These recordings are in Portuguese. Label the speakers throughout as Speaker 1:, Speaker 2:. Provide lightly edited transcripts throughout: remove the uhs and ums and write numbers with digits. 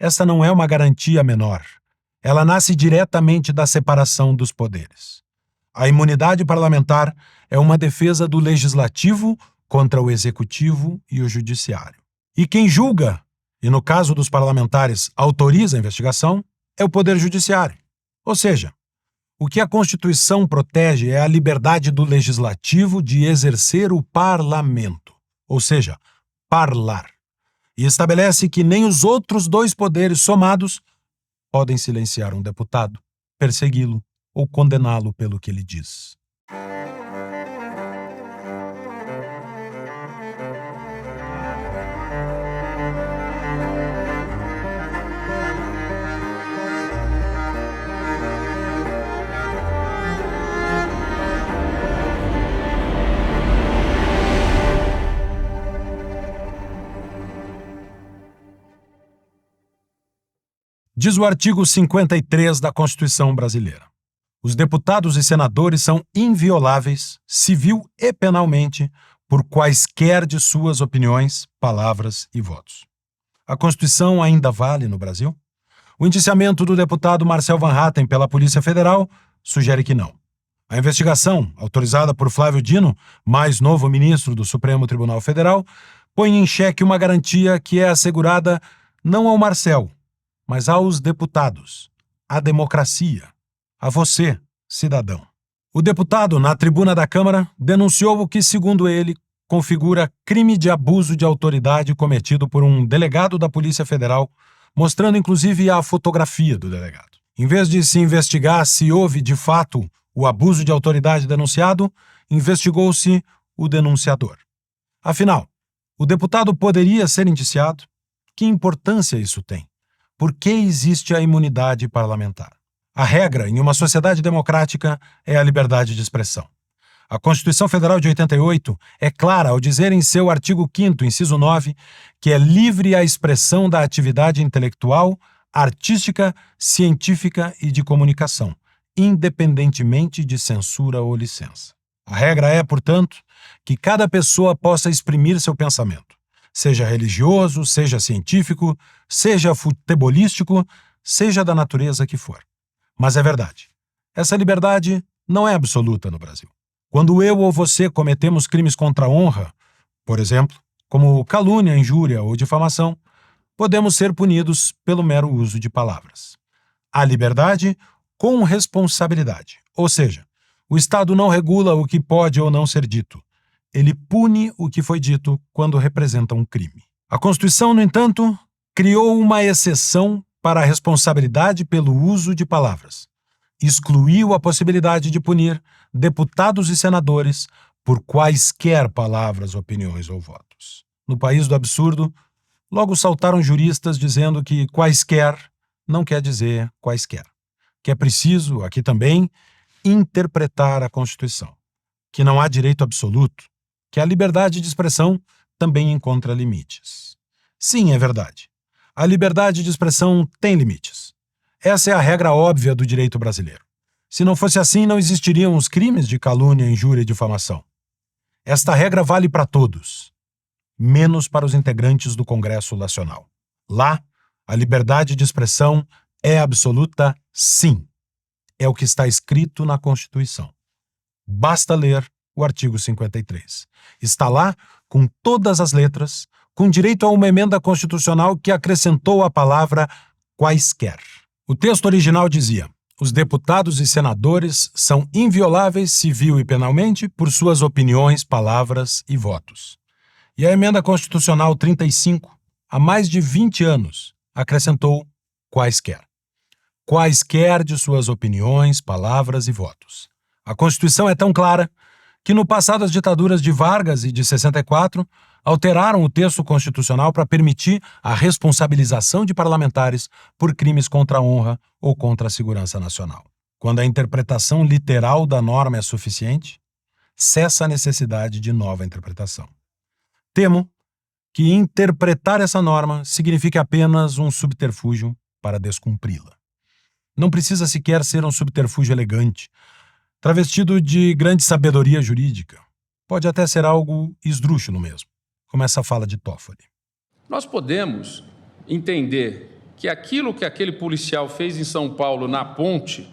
Speaker 1: essa não é uma garantia menor. Ela nasce diretamente da separação dos poderes. A imunidade parlamentar é uma defesa do legislativo contra o executivo e o judiciário. E quem julga, e no caso dos parlamentares autoriza a investigação, é o poder judiciário. Ou seja, o que a Constituição protege é a liberdade do legislativo de exercer o parlamento, ou seja, parlar. E estabelece que nem os outros dois poderes somados podem silenciar um deputado, persegui-lo ou condená-lo pelo que ele diz. Diz o artigo 53 da Constituição brasileira: os deputados e senadores são invioláveis, civil e penalmente, por quaisquer de suas opiniões, palavras e votos. A Constituição ainda vale no Brasil? O indiciamento do deputado Marcel Van Hatten pela Polícia Federal sugere que não. A investigação, autorizada por Flávio Dino, mais novo ministro do Supremo Tribunal Federal, põe em xeque uma garantia que é assegurada não ao Marcel, mas aos deputados, à democracia, a você, cidadão. O deputado, na tribuna da Câmara, denunciou o que, segundo ele, configura crime de abuso de autoridade cometido por um delegado da Polícia Federal, mostrando inclusive a fotografia do delegado. Em vez de se investigar se houve, de fato, o abuso de autoridade denunciado, investigou-se o denunciador. Afinal, o deputado poderia ser indiciado? Que importância isso tem? Por que existe a imunidade parlamentar? A regra em uma sociedade democrática é a liberdade de expressão. A Constituição Federal de 88 é clara ao dizer em seu artigo 5º, inciso 9, que é livre a expressão da atividade intelectual, artística, científica e de comunicação, independentemente de censura ou licença. A regra é, portanto, que cada pessoa possa exprimir seu pensamento, seja religioso, seja científico, seja futebolístico, seja da natureza que for. Mas é verdade. Essa liberdade não é absoluta no Brasil. Quando eu ou você cometemos crimes contra a honra, por exemplo, como calúnia, injúria ou difamação, podemos ser punidos pelo mero uso de palavras. A liberdade com responsabilidade, ou seja, o Estado não regula o que pode ou não ser dito. Ele pune o que foi dito quando representa um crime. A Constituição, no entanto, criou uma exceção para a responsabilidade pelo uso de palavras. Excluiu a possibilidade de punir deputados e senadores por quaisquer palavras, opiniões ou votos. No país do absurdo, logo saltaram juristas dizendo que quaisquer não quer dizer quaisquer. Que é preciso, aqui também, interpretar a Constituição. Que não há direito absoluto, que a liberdade de expressão também encontra limites. Sim, é verdade. A liberdade de expressão tem limites. Essa é a regra óbvia do direito brasileiro. Se não fosse assim, não existiriam os crimes de calúnia, injúria e difamação. Esta regra vale para todos, menos para os integrantes do Congresso Nacional. Lá, a liberdade de expressão é absoluta, sim. É o que está escrito na Constituição. Basta ler o artigo 53. Está lá, com todas as letras, com direito a uma emenda constitucional que acrescentou a palavra quaisquer. O texto original dizia: os deputados e senadores são invioláveis civil e penalmente por suas opiniões, palavras e votos. E a emenda constitucional 35, há mais de 20 anos, acrescentou quaisquer. Quaisquer de suas opiniões, palavras e votos. A Constituição é tão clara que no passado as ditaduras de Vargas e de 64 alteraram o texto constitucional para permitir a responsabilização de parlamentares por crimes contra a honra ou contra a segurança nacional. Quando a interpretação literal da norma é suficiente, cessa a necessidade de nova interpretação. Temo que interpretar essa norma signifique apenas um subterfúgio para descumpri-la. Não precisa sequer ser um subterfúgio elegante, travestido de grande sabedoria jurídica. Pode até ser algo esdrúxulo mesmo, como essa fala de Toffoli.
Speaker 2: Nós podemos entender que aquilo que aquele policial fez em São Paulo, na ponte,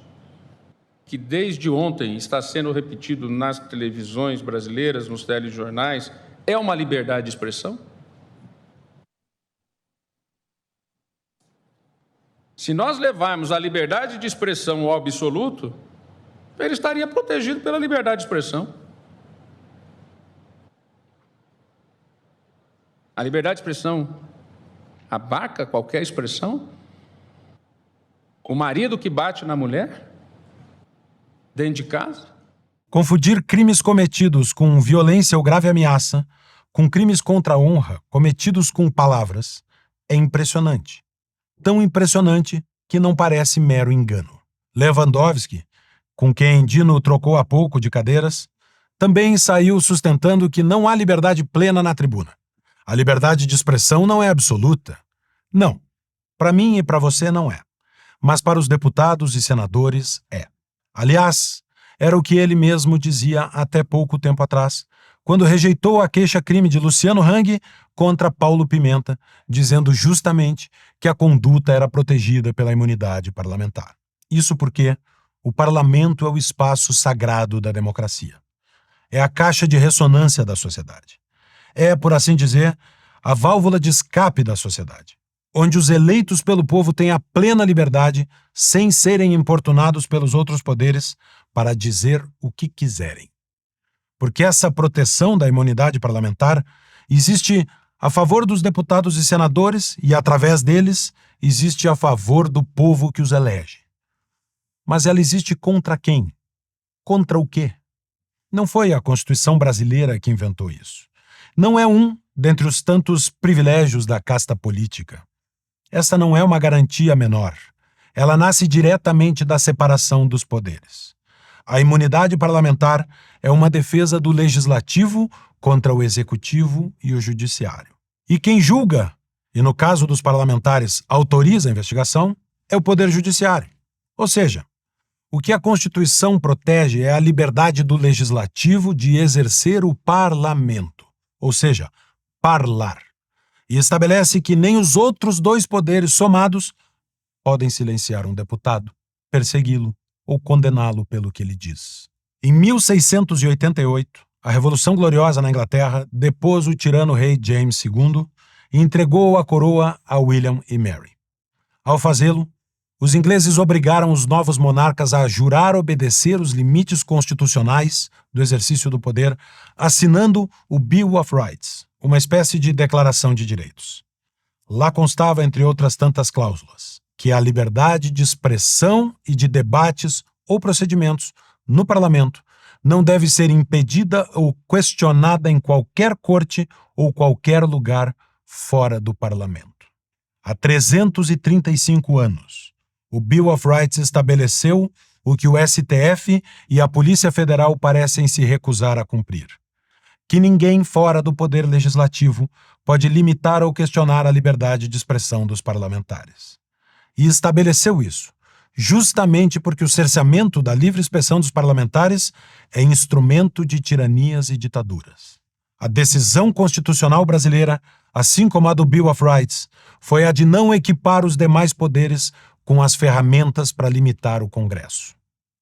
Speaker 2: que desde ontem está sendo repetido nas televisões brasileiras, nos telejornais, é uma liberdade de expressão? Se nós levarmos a liberdade de expressão ao absoluto, ele estaria protegido pela liberdade de expressão. A liberdade de expressão abarca qualquer expressão? O marido que bate na mulher dentro de casa?
Speaker 1: Confundir crimes cometidos com violência ou grave ameaça com crimes contra a honra cometidos com palavras é impressionante. Tão impressionante que não parece mero engano. Lewandowski, com quem Dino trocou há pouco de cadeiras, também saiu sustentando que não há liberdade plena na tribuna. A liberdade de expressão não é absoluta. Não. Para mim e para você não é. Mas para os deputados e senadores é. Aliás, era o que ele mesmo dizia até pouco tempo atrás, quando rejeitou a queixa-crime de Luciano Hang contra Paulo Pimenta, dizendo justamente que a conduta era protegida pela imunidade parlamentar. Isso porque o parlamento é o espaço sagrado da democracia. É a caixa de ressonância da sociedade. É, por assim dizer, a válvula de escape da sociedade, onde os eleitos pelo povo têm a plena liberdade, sem serem importunados pelos outros poderes, para dizer o que quiserem. Porque essa proteção da imunidade parlamentar existe a favor dos deputados e senadores e, através deles, existe a favor do povo que os elege. Mas ela existe contra quem? Contra o quê? Não foi a Constituição brasileira que inventou isso. Não é um dentre os tantos privilégios da casta política. Essa não é uma garantia menor. Ela nasce diretamente da separação dos poderes. A imunidade parlamentar é uma defesa do legislativo contra o executivo e o judiciário. E quem julga, e no caso dos parlamentares autoriza a investigação, é o poder judiciário. Ou seja, o que a Constituição protege é a liberdade do legislativo de exercer o parlamento, ou seja, parlar. E estabelece que nem os outros dois poderes somados podem silenciar um deputado, persegui-lo ou condená-lo pelo que ele diz. Em 1688, a Revolução Gloriosa na Inglaterra depôs o tirano rei James II e entregou a coroa a William e Mary. Ao fazê-lo, os ingleses obrigaram os novos monarcas a jurar obedecer os limites constitucionais do exercício do poder, assinando o Bill of Rights, uma espécie de declaração de direitos. Lá constava, entre outras tantas cláusulas, que a liberdade de expressão e de debates ou procedimentos no parlamento não deve ser impedida ou questionada em qualquer corte ou qualquer lugar fora do parlamento. Há 335 anos, o Bill of Rights estabeleceu o que o STF e a Polícia Federal parecem se recusar a cumprir: que ninguém fora do poder legislativo pode limitar ou questionar a liberdade de expressão dos parlamentares. E estabeleceu isso, justamente porque o cerceamento da livre expressão dos parlamentares é instrumento de tiranias e ditaduras. A decisão constitucional brasileira, assim como a do Bill of Rights, foi a de não equipar os demais poderes com as ferramentas para limitar o Congresso.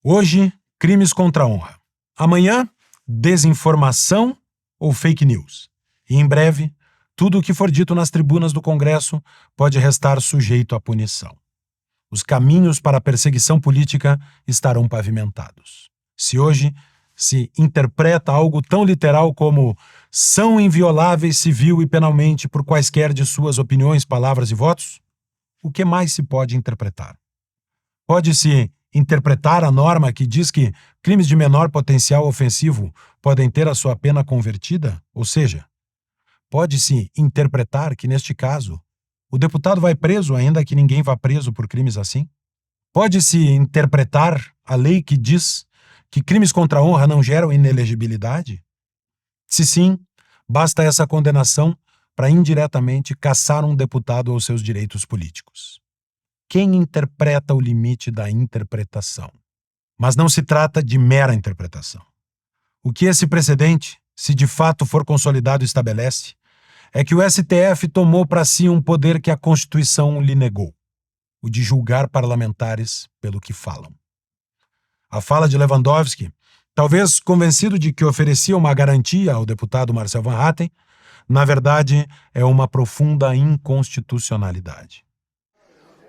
Speaker 1: Hoje, crimes contra a honra. Amanhã, desinformação ou fake news. E em breve, tudo o que for dito nas tribunas do Congresso pode restar sujeito à punição. Os caminhos para a perseguição política estarão pavimentados. Se hoje se interpreta algo tão literal como são invioláveis civil e penalmente por quaisquer de suas opiniões, palavras e votos, o que mais se pode interpretar? Pode-se interpretar a norma que diz que crimes de menor potencial ofensivo podem ter a sua pena convertida? Ou seja, pode-se interpretar que, neste caso, o deputado vai preso ainda que ninguém vá preso por crimes assim? Pode-se interpretar a lei que diz que crimes contra a honra não geram inelegibilidade? Se sim, basta essa condenação para indiretamente caçar um deputado aos seus direitos políticos. Quem interpreta o limite da interpretação? Mas não se trata de mera interpretação. O que esse precedente, se de fato for consolidado, estabelece é que o STF tomou para si um poder que a Constituição lhe negou. o de julgar parlamentares pelo que falam. A fala de Lewandowski, talvez convencido de que oferecia uma garantia ao deputado Marcel Van Hatten, na verdade é uma profunda inconstitucionalidade.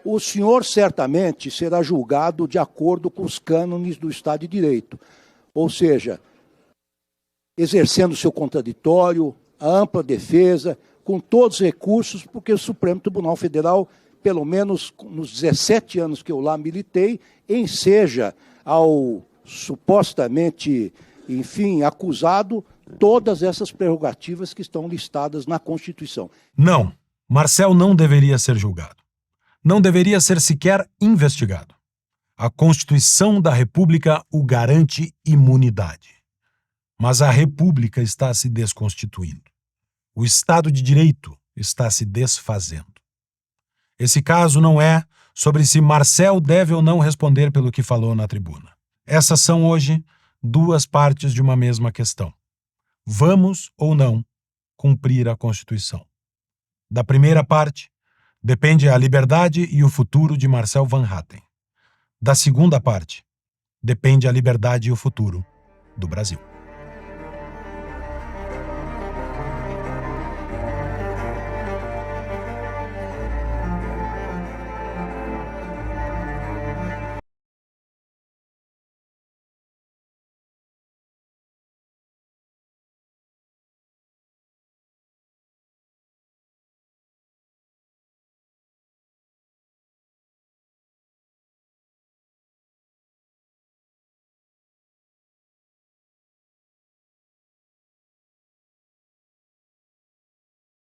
Speaker 3: O senhor certamente será julgado de acordo com os cânones do Estado de Direito, ou seja, exercendo seu contraditório, a ampla defesa, com todos os recursos, porque o Supremo Tribunal Federal, pelo menos nos 17 anos que eu lá militei, enseja ao supostamente, enfim, acusado todas essas prerrogativas que estão listadas na Constituição.
Speaker 1: Não, Marcel não deveria ser julgado. Não deveria ser sequer investigado. A Constituição da República o garante imunidade. Mas a República está se desconstituindo. O Estado de Direito está se desfazendo. Esse caso não é sobre se Marcel deve ou não responder pelo que falou na tribuna. Essas são hoje duas partes de uma mesma questão. Vamos ou não cumprir a Constituição? Da primeira parte, depende a liberdade e o futuro de Marcel Van Hatten. Da segunda parte, depende a liberdade e o futuro do Brasil.